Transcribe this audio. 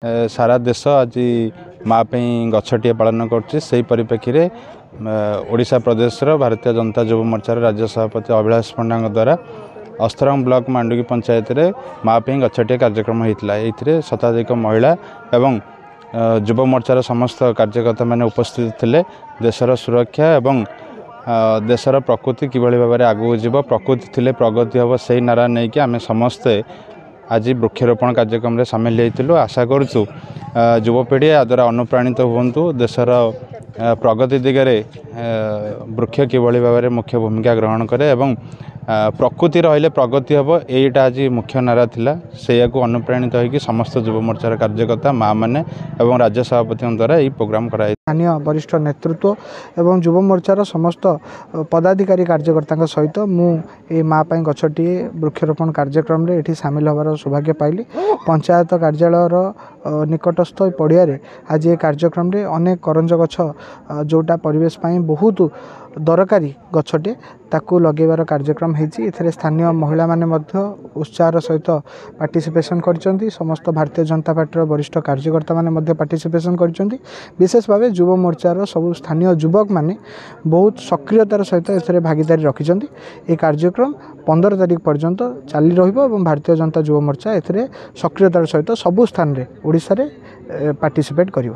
सारा देश आज माँ गछटिए पालन कर ओडिशा प्रदेश भारतीय जनता युव मोर्चार राज्य सभापति अभिलाष पंडा द्वारा अस्तरंग ब्लॉक मांडुकी पंचायत रे माँ गछटिए कार्यक्रम होता है। शताधिक महिला एवं युव मोर्चार समस्त कार्यकर्ता मैंने उपस्थित थे। देशर सुरक्षा एवं देशर प्रकृति किभली भाव में आगू जीव प्रकृति थिले प्रगति हम से नारा नहीं कि आम समस्ते आज वृक्षरोपण कार्यक्रम सामिल होइतिलु। आशा करूँ युवपीढ़ी या द्वारा अनुप्राणित हुंतु देशर प्रगति दिगरे वृक्ष किभली भाव में मुख्य भूमिका ग्रहण करे एवं प्रकृति रहिले प्रगति हम यहीटा आज मुख्य नारा थिला। से को अनुप्राणित होइकि समस्त युव मोर्चार कार्यकर्ता माँ मैंने एवं राज्य सभापति द्वारा यह प्रोग्राम कराई। स्थानीय वरिष्ठ नेतृत्व एवं युव मोर्चार समस्त पदाधिकारी कार्यकर्ता सहित मुझे माँ गछटिए वृक्षरोपण कार्यक्रम रे एठी सामिल होवार सौभाग्य पाइली। पंचायत कार्यालय निकटस्थ पड़िया आज ये कार्यक्रम रे अनेक करंज गछ जोटा परिवेश पाई बहुत दरकारी गछटे ताकू लगेबार कार्यक्रम होती। स्थानीय महिला माने मध्य उत्साह सहित पार्टिसिपेशन करछंती। समस्त भारतीय जनता पार्टी वरिष्ठ कार्यकर्ता माने मध्य पार्टिसिपेशन करछंती। विशेष भाव युव मोर्चार सब स्थानीय युवक माने बहुत सक्रियतार सहित एथरे भागीदारी रखिछंती। ये कार्यक्रम 15 तारिख पर्यंत चाली रहिबो एवं भारतीय जनता युव मोर्चा एथरे सक्रियतार सहित सबु स्थान रे ओडिसा रे पार्टिसिपेट करिवो।